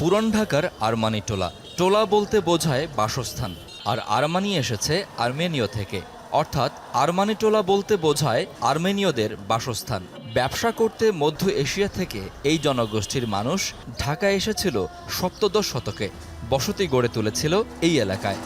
পুরান ঢাকার আরমানি টোলা। টোলা বলতে বোঝায় বাসস্থান, আর আরমানি এসেছে আর্মেনীয় থেকে, অর্থাৎ আরমানি টোলা বলতে বোঝায় আর্মেনীয়দের বাসস্থান। ব্যবসা করতে মধ্য এশিয়া থেকে এই জনগোষ্ঠীর মানুষ ঢাকায় এসেছিল সপ্তদশ শতকে, বসতি গড়ে তুলেছিল এই এলাকায়।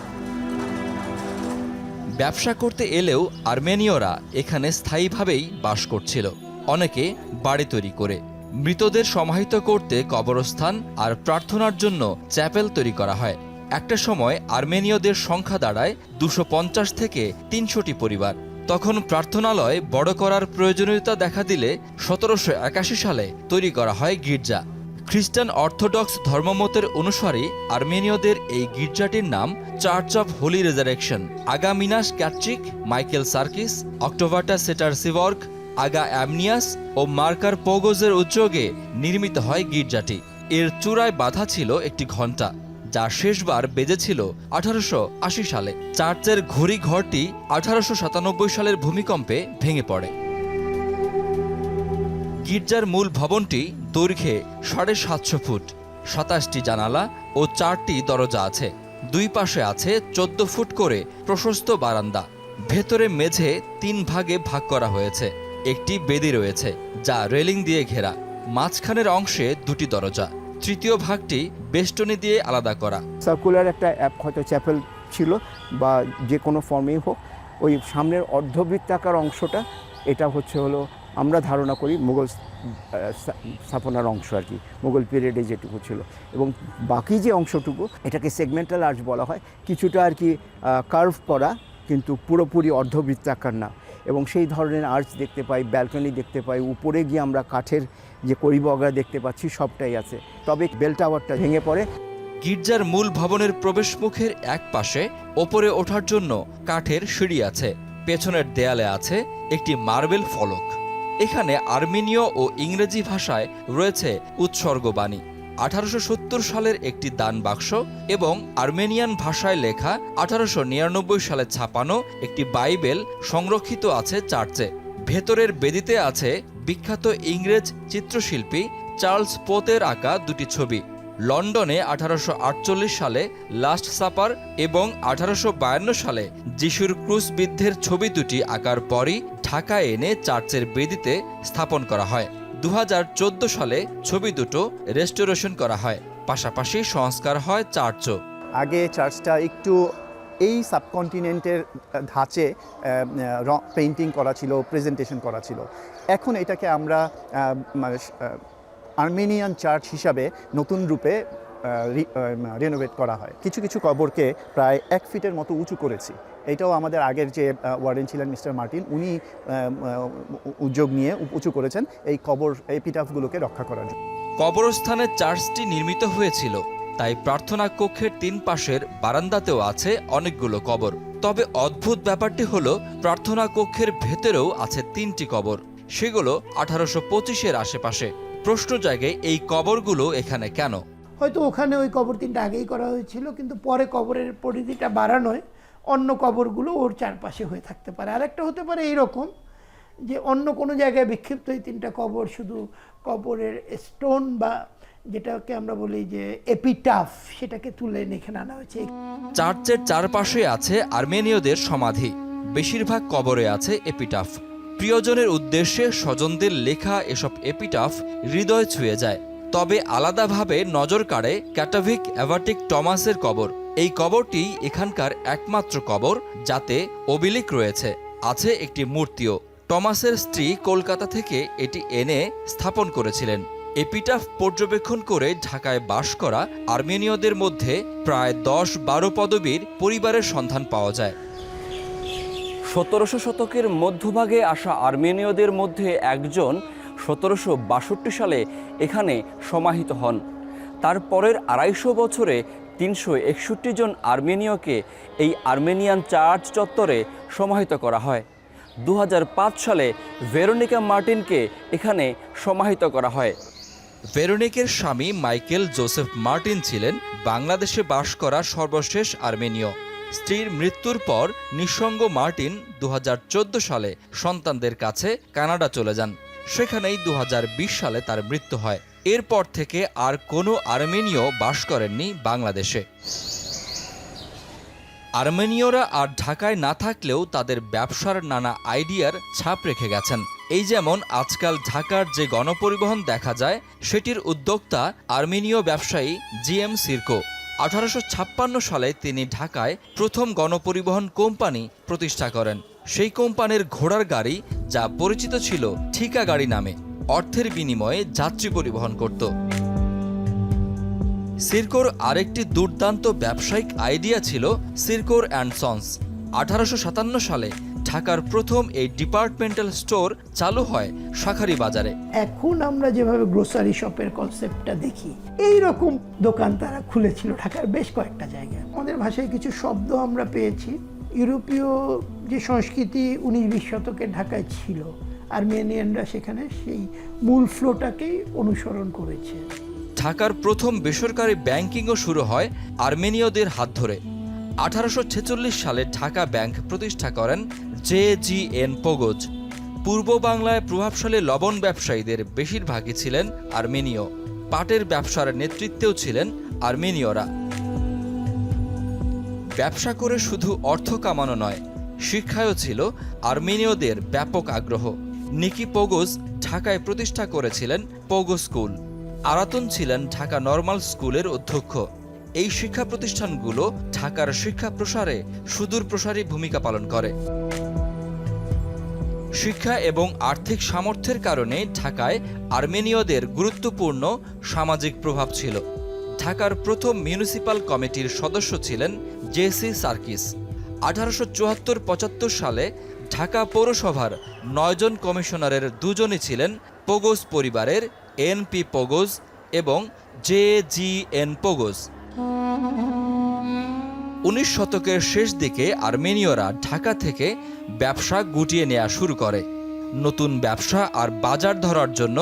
ব্যবসা করতে এলেও আর্মেনীয়রা এখানে স্থায়ীভাবেই বাস করছিল, অনেকে বাড়ি তৈরি করে। মৃতদের সমাহিত করতে কবরস্থান আর প্রার্থনার জন্য চ্যাপেল তৈরি করা হয়। একটা সময় আর্মেনীয়দের সংখ্যা দাঁড়ায় 250 থেকে 300টি পরিবার। তখন প্রার্থনালয় বড় করার প্রয়োজনীয়তা দেখা দিলে 1781 সালে তৈরি করা হয় গির্জা। খ্রিস্টান অর্থোডক্স ধর্মমতের অনুসারী আর্মেনীয়দের এই গির্জাটির নাম church of holy resurrection. Aga Minas Catchick, Michael সার্কিস, অক্টোভাটা সেটার সিভর্গ, আগা অ্যামনিয়াস ও মার্কার পোগোজের উদ্যোগে নির্মিত হয় গির্জাটি। এর চূড়ায় বাঁধা ছিল একটি ঘণ্টা, যা শেষবার বেজেছিল 1880 সালে। চার্চের ঘড়ি ঘরটি 1897 সালের ভূমিকম্পে ভেঙে পড়ে। গির্জার মূল ভবনটি দৈর্ঘ্যে 750 ফুট, 27টি জানালা ও 4টি দরজা আছে। দুই পাশে আছে 14 ফুট করে প্রশস্ত বারান্দা। ভেতরে মেঝে 3 ভাগে ভাগ করা হয়েছে। একটি বেদি রয়েছে, যা রেলিং দিয়ে ঘেরা। মাঝখানের অংশে 2টি দরজা। তৃতীয় ভাগটি বেষ্টনী দিয়ে আলাদা করা। সার্কুলার একটা হয়তো চ্যাপেল ছিল বা যে কোনো ফর্মেই হোক, ওই সামনের অর্ধবৃত্তাকার অংশটা এটা হলো আমরা ধারণা করি মুঘল স্থাপনার অংশ আর কি, মুঘল পিরিয়ডে যেটুকু ছিল। এবং বাকি যে অংশটুকু এটাকে সেগমেন্টাল আর্চ বলা হয়। কিছুটা আর কি কার্ভ করা, কিন্তু পুরোপুরি অর্ধবৃত্তাকার না। এবং সেই ধরনের আর্চ দেখতে পাই, ব্যালকনি দেখতে পাই, উপরে গিয়ে আমরা কাঠের যে কড়িবগড়া দেখতে পাচ্ছি সবটাই আছে। তবে বেল টাওয়ারটা ভেঙে পড়ে। গির্জার মূল ভবনের প্রবেশমুখের এক পাশে ওপরে ওঠার জন্য কাঠের সিঁড়ি আছে। পেছনের দেয়ালে আছে একটি মার্বেল ফলক। এখানে আর্মেনীয় ও ইংরেজি ভাষায় রয়েছে উৎসর্গবাণী। 1870 সালের একটি দান বাক্স এবং আর্মেনিয়ান ভাষায় লেখা 1899 সালে ছাপানো একটি বাইবেল সংরক্ষিত আছে চার্চে। ভেতরের বেদিতে আছে বিখ্যাত ইংরেজ চিত্রশিল্পী চার্লস পোতের আঁকা 2টি ছবি। লন্ডনে 1848 সালে লাস্ট সাপার এবং 1852 সালে যিশুর ক্রুশবিদ্ধের ছবি দুটি আঁকার পরই ঢাকায় এনে চার্চের বেদিতে স্থাপন করা হয়। 2014 সালে ছবি দুটো রেস্টোরেশন করা হয়, পাশাপাশি সংস্কার হয় চার্চও। আগে চার্চটা একটু এই সাবকন্টিনেন্টের ধাঁচে পেইন্টিং করা ছিল, প্রেজেন্টেশন করা ছিল। এখন এটাকে আমরা আর্মেনিয়ান চার্চ হিসাবে নতুন রূপে রিনোভেট করা হয়। কিছু কিছু কবরকে প্রায় 1 ফিটের মতো উঁচু করেছি। এটাও আমাদের আগের যে ওয়ার্ডেন ছিলেন মিস্টার মার্টিন, উনি উদ্যোগ নিয়ে উঁচু করেছেন এই কবর এপিটাফগুলোকে রক্ষা করার জন্য। কবরস্থানে চার্চটি নির্মিত হয়েছিল, তাই প্রার্থনা কক্ষের 3 পাশের বারান্দাতেও আছে অনেকগুলো কবর। তবে অদ্ভুত ব্যাপারটি হলো প্রার্থনা কক্ষের ভেতরেও আছে 3টি কবর। সেগুলো 1825-এর আশেপাশে। প্রশ্ন জায়গায় এই কবরগুলো এখানে কেন? হয়তো ওখানে ওই কবর 3টা আগেই করা হয়েছিল, কিন্তু পরে কবরের পরিধিটা বাড়ানোয় অন্য কবরগুলো ওর চারপাশে হয়ে থাকতে পারে। আরেকটা হতে পারে এইরকম যে অন্য কোনো জায়গায় বিক্ষিপ্ত এই 3টা কবর শুধু কবরের স্টোন বা যেটাকে আমরা বলি যে এপিটাফ, সেটাকে তুলে এখানে আনা হয়েছে। চার্চের চারপাশে আছে আর্মেনীয়দের সমাধি। বেশিরভাগ কবরে আছে এপিটাফ। প্রিয়জনের উদ্দেশ্যে স্বজনদের লেখা এসব এপিটাফ হৃদয় ছুঁয়ে যায়। তবে আলাদাভাবে নজর কাড়ে ক্যাটাভিক অ্যাভাটিক টমাসের কবর। এই কবরটি এখানকার একমাত্র কবর যাতে অবিলিক রয়েছে। আছে একটি মূর্তিও। টমাসের স্ত্রী কলকাতা থেকে এটি এনে স্থাপন করেছিলেন। এপিটাফ পর্যবেক্ষণ করে ঢাকায় বাস করা আর্মেনীয়দের মধ্যে প্রায় 10-12 পদবীর পরিবারের সন্ধান পাওয়া যায়। 1700 শতকের মধ্যভাগে আসা আর্মেনীয়দের মধ্যে একজন 1762 সালে এখানে সমাহিত হন। তার পরের 250 বছরে 361 জন আর্মেনীয়কে এই আর্মেনিয়ান চার্চ চত্বরে সমাহিত করা হয়। 2005 সালে ভেরোনিকা মার্টিনকে এখানে সমাহিত করা হয়। ভেরোনিকের স্বামী মাইকেল জোসেফ মার্টিন ছিলেন বাংলাদেশে বাস করা সর্বশেষ আর্মেনীয়। স্ত্রীর মৃত্যুর পর নিঃসঙ্গ মার্টিন 2014 সালে সন্তানদের কাছে কানাডা চলে যান। সেখানেই 2020 সালে তার মৃত্যু হয়। এরপর থেকে আর কোনো আর্মেনীয় বাস করেননি বাংলাদেশে। আর্মেনীয়রা আর ঢাকায় না থাকলেও তাদের ব্যবসার নানা আইডিয়ার ছাপ রেখে গেছেন। এই যেমন আজকাল ঢাকার যে গণপরিবহন দেখা যায়, সেটির উদ্যোক্তা আর্মেনীয় ব্যবসায়ী জিএম সিরকো। 1856 সালে তিনি ঢাকায় প্রথম গণপরিবহন কোম্পানি প্রতিষ্ঠা করেন। সেই কোম্পানির ঘোড়ার গাড়ি, যা পরিচিত ছিল ঠিকা গাড়ি নামে, অর্থের বিনিময়ে যাত্রী পরিবহন করত। সিরকোর আরেকটি দুর্দান্ত ব্যবসায়িক আইডিয়া ছিল সিরকোর অ্যান্ড সন্স। 1857 সালে ঢাকার প্রথম এই ডিপার্টমেন্টাল স্টোর চালু হয় শাঁখারী বাজারে। এখন আমরা যেভাবে গ্রোসারি শপের কনসেপ্টটা দেখি, এই রকম দোকান তারা খুলেছিল ঢাকার বেশ কয়েকটা জায়গায়। আমাদের ভাষায় কিছু শব্দ আমরা পেয়েছি। ইউরোপীয় যে সংস্কৃতি 19-20 শতকে ঢাকায় ছিল, আর্মেনিয়ানরা সেখানে সেই মূল ফ্লোটাকেই অনুসরণ করেছে। ঢাকার প্রথম বেসরকারি ব্যাংকিংও শুরু হয় আর্মেনীয়দের হাত ধরে। 1846 সালে ঢাকা ব্যাংক প্রতিষ্ঠা করেন JGN পোগোজ। পূর্ব বাংলায় প্রভাবশালী লবণ ব্যবসায়ীদের বেশিরভাগই ছিলেন আর্মেনীয়। পাটের ব্যবসার নেতৃত্বেও ছিলেন আর্মেনীয়রা। ব্যবসা করে শুধু অর্থ কামানো নয়, শিক্ষায়ও ছিল আর্মেনীয়দের ব্যাপক আগ্রহ। নিকি পোগোজ ঢাকায় প্রতিষ্ঠা করেছিলেন পোগো স্কুল। আরাতুন ছিলেন ঢাকা নর্মাল স্কুলের অধ্যক্ষ। এই শিক্ষা প্রতিষ্ঠানগুলো ঢাকার শিক্ষা প্রসারে সুদূর প্রসারী ভূমিকা পালন করে। শিক্ষা এবং আর্থিক সামর্থ্যের কারণে ঢাকায় আর্মেনীয়দের গুরুত্বপূর্ণ সামাজিক প্রভাব ছিল। ঢাকার প্রথম মিউনিসিপাল কমিটির সদস্য ছিলেন জেসি সার্কিস। 1874-75 সালে ঢাকা পৌরসভার 9 জন কমিশনারের 2 জনই ছিলেন পোগোজ পরিবারের, এনপি পোগোজ এবং JGN পোগোজ। 19 শতকের শেষ দিকে আর্মেনীয়রা ঢাকা থেকে ব্যবসা গুটিয়ে নেওয়া শুরু করে। নতুন ব্যবসা আর বাজার ধরার জন্য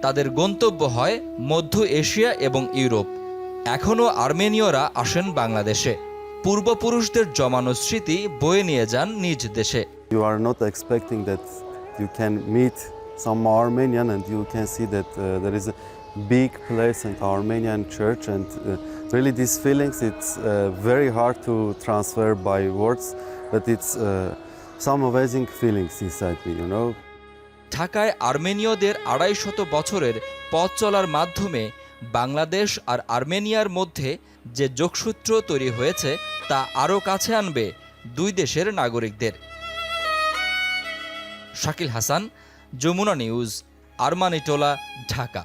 তাদের গন্তব্য হয় মধ্য এশিয়া এবং ইউরোপ। এখনও আর্মেনীয়রা আসেন বাংলাদেশে। পূর্বপুরুষদের জমানো স্মৃতি বয়ে নিয়ে যান নিজ দেশে। You are not expecting that you can meet some Armenian and you can see that there is a big place in Armenian church, and really these feelings, it's very hard to transfer by words, but it's some amazing feelings inside me, you know. ঢাকায় আর্মেনীয়দের 250 বছরের পথ চলার মাধ্যমে বাংলাদেশ আর আর্মেনিয়ার মধ্যে যে যোগসূত্র তৈরি হয়েছে, তা আরও কাছে আনবে দুই দেশের নাগরিকদের। শাকিল হাসান, যমুনা নিউজ, আরমানিটোলা, ঢাকা।